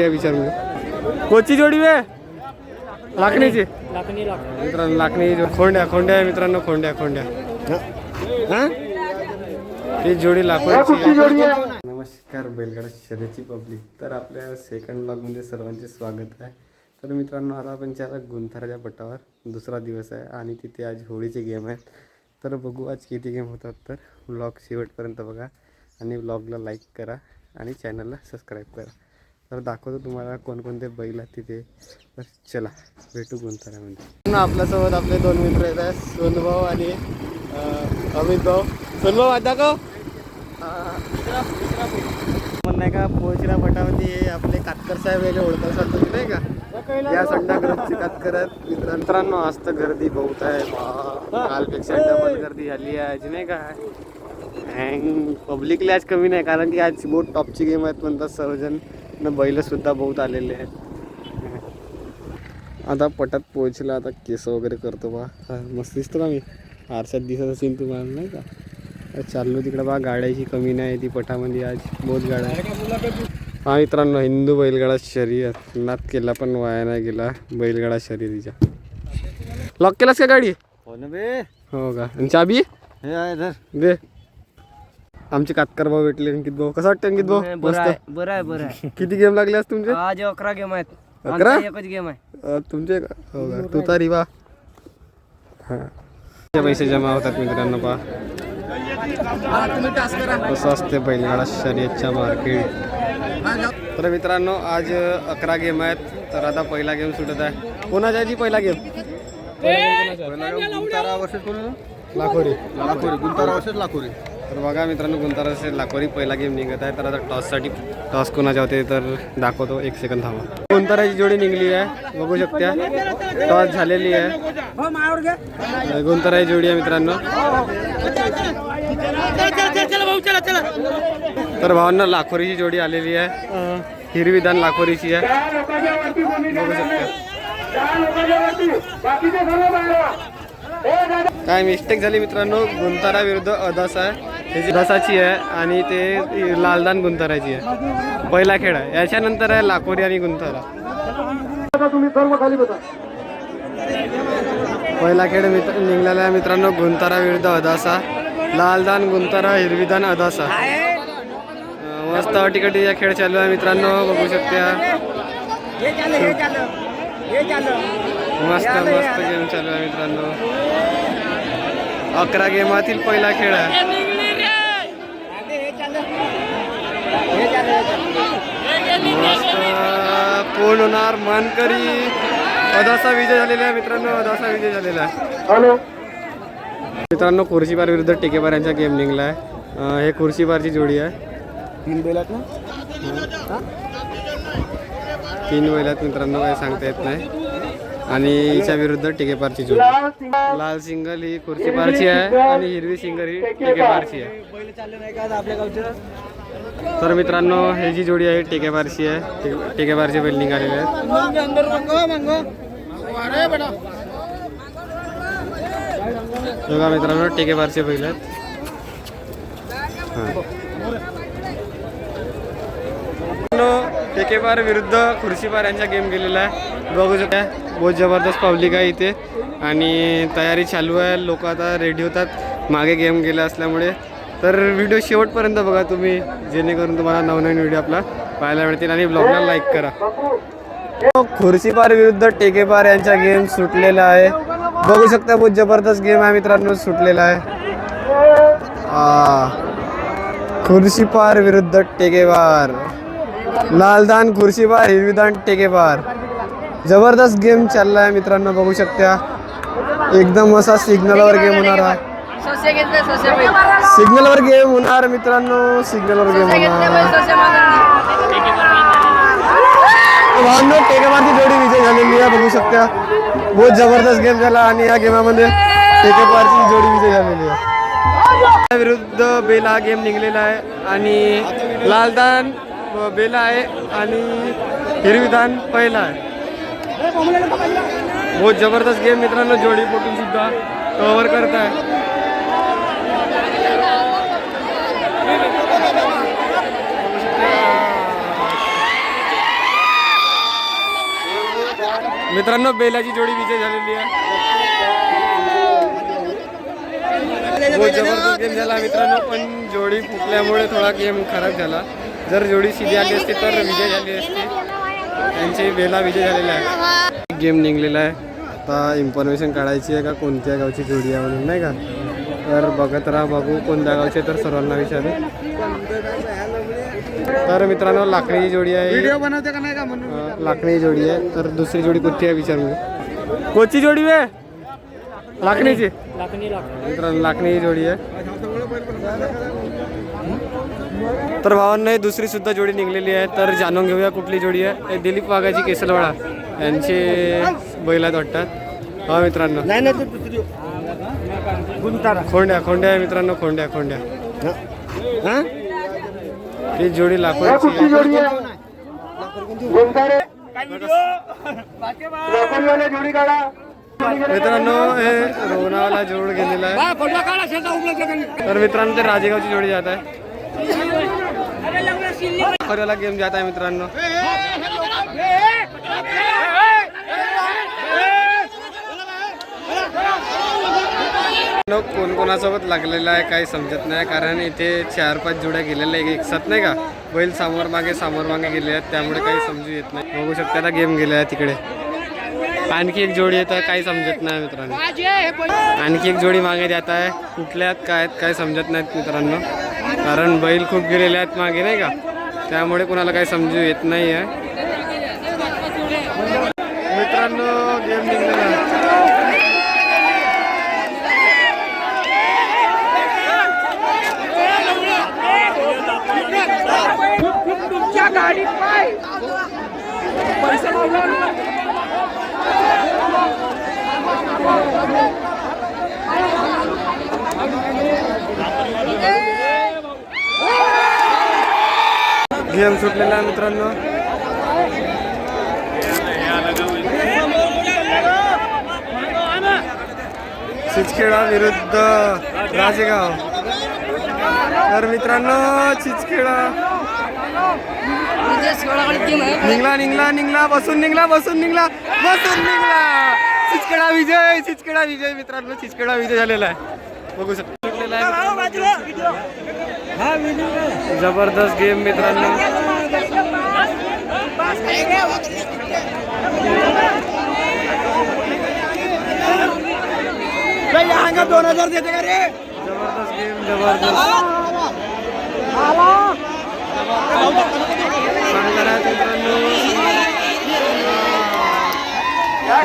विचारू कोची जोडी वे लाकणीची मित्रांनो लाकणी खोंड्या मित्रांनो खोंड्या ही जोडी लाकूडची. नमस्कार बैलगाडा शर्यतीची पब्लिक. तर आपल्या सेकंड ब्लॉगमध्ये सर्वांचे स्वागत आहे. तर मित्रांनो आता आपण चालला गुंथाराच्या पटावर. दुसरा दिवस आहे आणि तिथे आज होळीचे गेम आहेत. तर बघू आज किती गेम होतात. तर ब्लॉग शेवटपर्यंत बघा आणि ब्लॉगला लाईक करा आणि चॅनलला सबस्क्राईब करा. तर दाखवतो तुम्हाला कोणकोणते बैल आहेत तिथे. तर चला भेटू गुंथारामध्ये. आपल्यासोबत आपले दोन मित्र येत आहेत, सोनभाऊ आणि अमित भाऊ. सोनभाऊ आता का म्हण नाही का पोचरा पटावरती आपले कातकर साहेब यायला ओळखत असाल तुम्ही नाही का. या संडा ग्रुपचे कातकर आहेत मित्रांनो. आज तर गर्दी बहुत आहे. कालपेक्षा डबल गर्दी झाली आहे आज नाही का. पब्लिकली आज कमी नाही कारण की आज बहुत टॉपची गेम आहेत म्हणतात सर्वजण. बैल सुद्धा बहुत आलेले आहेत. आता पटात पोहोचला. आता केस वगैरे करतो बा. मस्त दिसतो का मी आरशात दिसत असेल तुम्हाला नाही का. चाललो तिकडे बा. गाड्याची कमी नाही ती पटामध्ये आज बहुत गाड्या आहे. हा मित्रांनो हिंदू बैलगाडा शर्यत. नाद केला पण वाया नाही गेला बैलगाडा शर्यतीच्या. लॉक केलास का गाडी. हो ना बे. हो का. आणि चाबी दे. आमचे कातकर भाऊ भेटले. अंकित भाऊ कसं वाटतं अंकित भाऊ. बरं आहे. किती गेम लागले आज तुमचे. आज 11 गेम आहेत. 11 एकच गेम आहे तुमचे. हो का. तू तर रिवा हां पैसे जमा होतात मित्रांनो पहा. कसं असते बैलगाडा शर्यतच्या मार्केट. तर मित्रांनो आज 11 गेम आहेत. तर आता पहिला गेम सुटत आहे. कोणाच्या आधी पहिला गेम. गुंतारा वर्सेस लाखोरी. गुंतारा वर्सेस लाखोरी. तर बघा मित्रांनो गुंतारा वर्सेस लाखोरी पहिला गेम निघत आहे. तर आता टॉस कोणाच्या होते तर दाखवतो. 1 सेकंद थांबा. गुंताराची जोडी निघली आहे बघू शकता. टॉस झालेली आहे. गुंताराची जोडी आहे मित्रांनो. तर भावांना लाखोरीची जोडी आलेली आहे. हिरवीदान लाखोरीची आहे बघू शकता. काय मिस्टेक झाली मित्रांनो. गुंतारा विरुद्ध अदासा आहे. त्याची अदासाची आहे आणि ते लालदान गुंताराची आहे. पहिला खेळ आहे. याच्यानंतर आहे लाखोरी आणि गुंतारा. पहिला खेळ निघालेला आहे मित्रांनो. गुंतारा विरुद्ध अदासा. लालदान गुंतारा हिरवीदान अदासा. मस्त अटीकटीचा खेळ चालू आहे मित्रांनो बघू शकता. मस्त गेम चालू आहे मित्रांनो. 11 गेमातील पहिला खेळ आहे. मस्त कोण होणार मानकरी. अदासा विजय झालेला आहे मित्रांनो. अदासा विजय झालेला आहे मित्रांनो. खुर्शीबार विरुद्ध टेकेबार यांचा गेम निघाला आहे. हे खुर्शीबारची जोडी आहे. 3 बैलात ना 3 बैलात मित्रांनो काही सांगता येत नाही. आणि हिच्या विरुद्ध टेकेपारची जोडी. लाल सिंगल ही खुर्शीबारची आहे आणि हिरवी सिंगल ही टेकेबारची आहे. तर मित्रांनो ही जी जोडी आहे टेकेबारची आहे. टेकेबारचे बैल निघालेले आहेत. बघा मित्रांनो टेकेबारचे बैल आहेत. टेकेबार विरुद्ध खुर्शीबार यांचा गेम गेलेला आहे बघू शकता. बहुत जबरदस्त पब्लिक आहे इथे आणि तयारी चालू आहे. लोक आता रेडी होतात मागे गेम गेला असल्यामुळे. तर व्हिडिओ शेवटपर्यंत बघा तुम्ही जेणेकरून तुम्हाला नवनवीन व्हिडिओ आपला पाहायला मिळतील आणि ब्लॉगला लाईक करा. खुर्शीबार विरुद्ध टेकेबार यांचा गेम सुटलेला आहे बघू शकता. बहुत जबरदस्त गेम आहे मित्रांनो सुटलेला आहे. खुर्शीबार विरुद्ध टेकेबार. लालदान खुर्शीबार हिरवीदान टेकेबार. जबरदस्त गेम चालला आहे मित्रांनो बघू शकता. एकदम असा सिग्नलवर गेम होणार आहे. सिग्नलवर गेम होणार मित्रांनो. सिग्नलवर गेम होणार. टेकेबारची जोडी विजय झालेली आहे बघू शकता. बहुत जबरदस्त गेम झाला आणि या गेमामध्ये टेकेबारची जोडी विजय झालेली आहे. विरुद्ध बेला हा गेम निघलेला आहे आणि लालदान बेला आहे आणि हिरवीदान पहिला आहे. बहुत जबरदस्त गेम मित्रांनो. जोडी पोटून सुद्धा कव्हर करत आहे. मित्रांनो बैलाची जोडी विजय झालेली आहे. बहुत जबरदस्त गेम झाला मित्रांनो, पण जोडी फुटल्यामुळे थोडा गेम खराब झाला. जर जोडी सीधी आली असती तर विजय झाली असती. त्यांची बेला विजय झालेला आहे. गेम निघलेला आहे. आता इन्फॉर्मेशन काढायची आहे का कोणत्या गावची जोडी आहे म्हणून, नाही का. तर बघत राहा, बघू कोणत्या गावचे तर सर्वांना विचारू. तर मित्रांनो लाकडी जोडी आहे. व्हिडिओ बनवते का नाही का म्हणून लाकडी जोडी आहे. तर दुसरी जोडी कोणती आहे विचारू. कोणची जोडी आहे? लाकणीची. मित्रांनो लाकडी जोडी आहे. तर भावांना दुसरी सुद्धा जोडी निघलेली आहे. तर जाणून घेऊया कुठली जोडी आहे. हे दिलीप वाघाची केसलवाडा यांचे बैलात वाटतात. हा मित्रांनो खोंड्या खोंड्या आहे मित्रांनो, खोंड्या खोंड्या. ही जोडी लाकूडची मित्रांनो. हे रोहनावाला जोड गेलेला आहे. तर मित्रांनो ते राजेगावची जोडी जात आहे. खऱ्याला गेम जात आहे मित्रांनो. कोण कोणासोबत लागलेला आहे काही समजत नाही, कारण इथे 4-5 जोड्या गेलेल्या आहे एक साथ, नाही का. बैल समोर मागे गेले आहेत, त्यामुळे काही समजू येत नाही. बघू शकता आता गेम गेला आहे तिकडे. आणखी एक जोडी येत आहे, काही समजत नाही मित्रांनो. आणखी एक जोडी मागे जात आहे. कुठल्या आहेत काय आहेत काय समजत नाहीत मित्रांनो, कारण बैल खूप गेलेले आहेत मागे, नाही का. त्यामुळे कोणाला काही समजू येत नाही आहे मित्रांनो. गेम निघलेला आहे. गेम सुटलेला आहे मित्रांनो. चिचखेडा विरुद्ध राजेगाव. तर मित्रांनो चिचखेडा निघला बसून निघला. चिचखेडा विजय मित्रांनो. चिचखेडा विजय झालेला आहे. बघू शकतो जबरदस्त गेम मित्रांनो. $2000 देते का रे? जबरदस्त गेम जबरदस्त.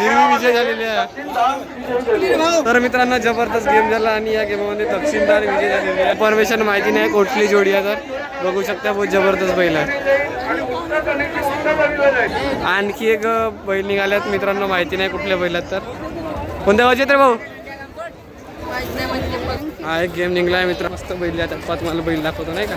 हिरवी विजय झालेली आहे. तर मित्रांनो जबरदस्त गेम झाला आणि या गेममध्ये दक्षिणदार विजय झालेली आहे. इन्फॉर्मेशन माहिती नाही कुठली जोडी आहे, तर बघू शकता बहुत जबरदस्त बैल आहे. आणखी एक बैल निघाल्यात मित्रांनो, माहिती नाही कुठल्या बैलात. तर कोणत्या गावचे तर भाऊ. हा एक गेम निघला आहे मित्र. मस्त बैल जातात. पाच मला बैल दाखवतो, नाही का.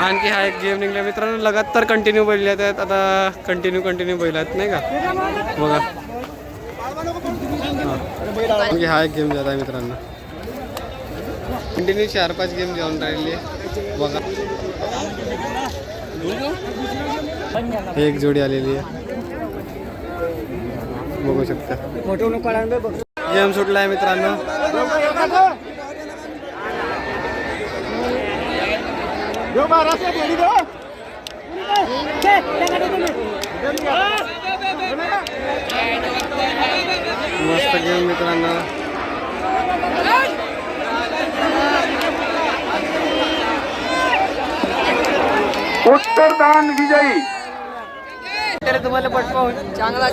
आणखी हा एक गेम निघला मित्रांनो. लगातार कंटिन्यू बैल येतात. आता कंटिन्यू बैल आहेत, नाही का. बघा आणखी हा एक गेम जात आहे मित्रांनो. कंटिन्यू 4-5 गेम जाऊन राहिली. बघा एक जोडी आलेली आहे, बघू शकता. गेम सुटला आहे मित्रांनो. मस्त गेम मित्रांनो. उत्तरदान विजयी तुम्हाला पटपावून चांगला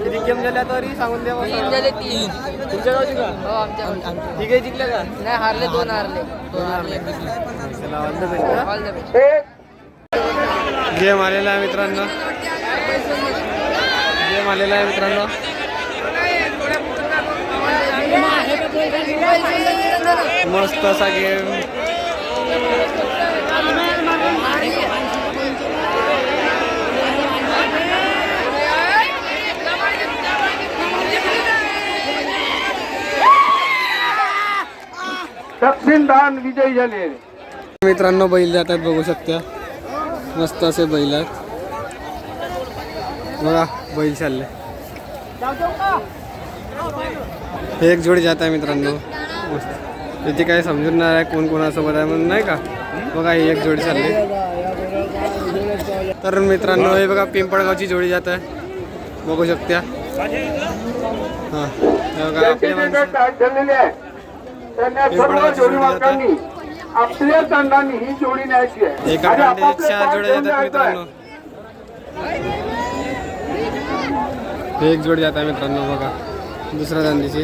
किती गेम झाल्या तरी सांगून द्या. तीन झाले 3. तुमच्या गावची का? हो आमच्या तिघे जिंकले का? नाही हारले 2 हारले. चला all the best. All the best. Game आलेला आहे मित्रांनो. मस्त असा गेम. दक्षिणदान विजयी झाले. मित्रांनो बैल जातात, बघू शकता. मस्त असे बैल आहेत बघा, बैल चालले. हे एक जोडी जात आहे मित्रांनो. मस्त इथे काही समजून नाही आहे कोण कोणासोबत आहे म्हणून, नाही का. बघा ही एक जोडी चालली. तर मित्रांनो हे बघा पिंपळगावची जोडी जात आहे, बघू शकता. हां हे बघा आपल्या माणसं पिंपळगावची जोडी जात आहे. आपल्या संघाने ही जोडी न्यायची आहे. एका कांड्याचे 4 जोड्या जातात मित्रांनो. हे एक जोडी जात आहे मित्रांनो बघा, दुसऱ्या दांडीची.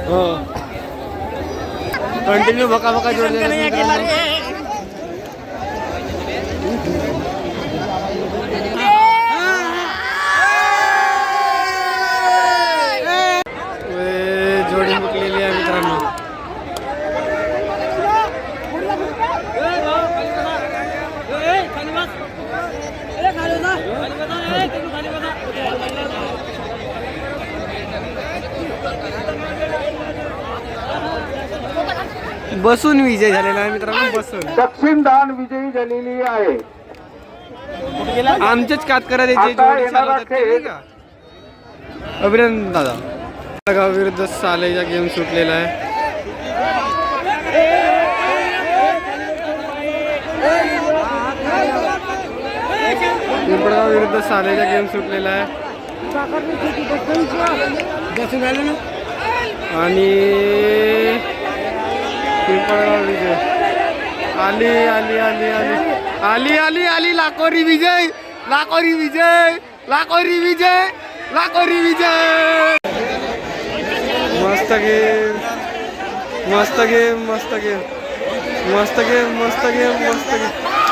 हो कंटिन्यू बका बका जोडी जातात मित्रांनो. जोडी मुकलेली आहे मित्रांनो. बसून विजय झालेला आहे मित्रांनो, बसून. दक्षिण दान विजयी झालेली आहे. आमचेच कातकरा त्याची जोडी चालवतात नाही का. अभिनंदन दादा. गाव विरुद्ध सालेचा गेम सुटलेला आहे. पिंपळगाव विरुद्ध सालेचा गेम सुटलेला आहे. आणि पिंपळगाव विजय आली आली आली आली आली आली आली लाकोरी विजय, लाकोरी विजय, लाकोरी विजय, लाकोरी विजय. मस्त गेम, मस्त गेम, मस्त गेम, मस्त गेम, मस्त गेम, मस्त गेम.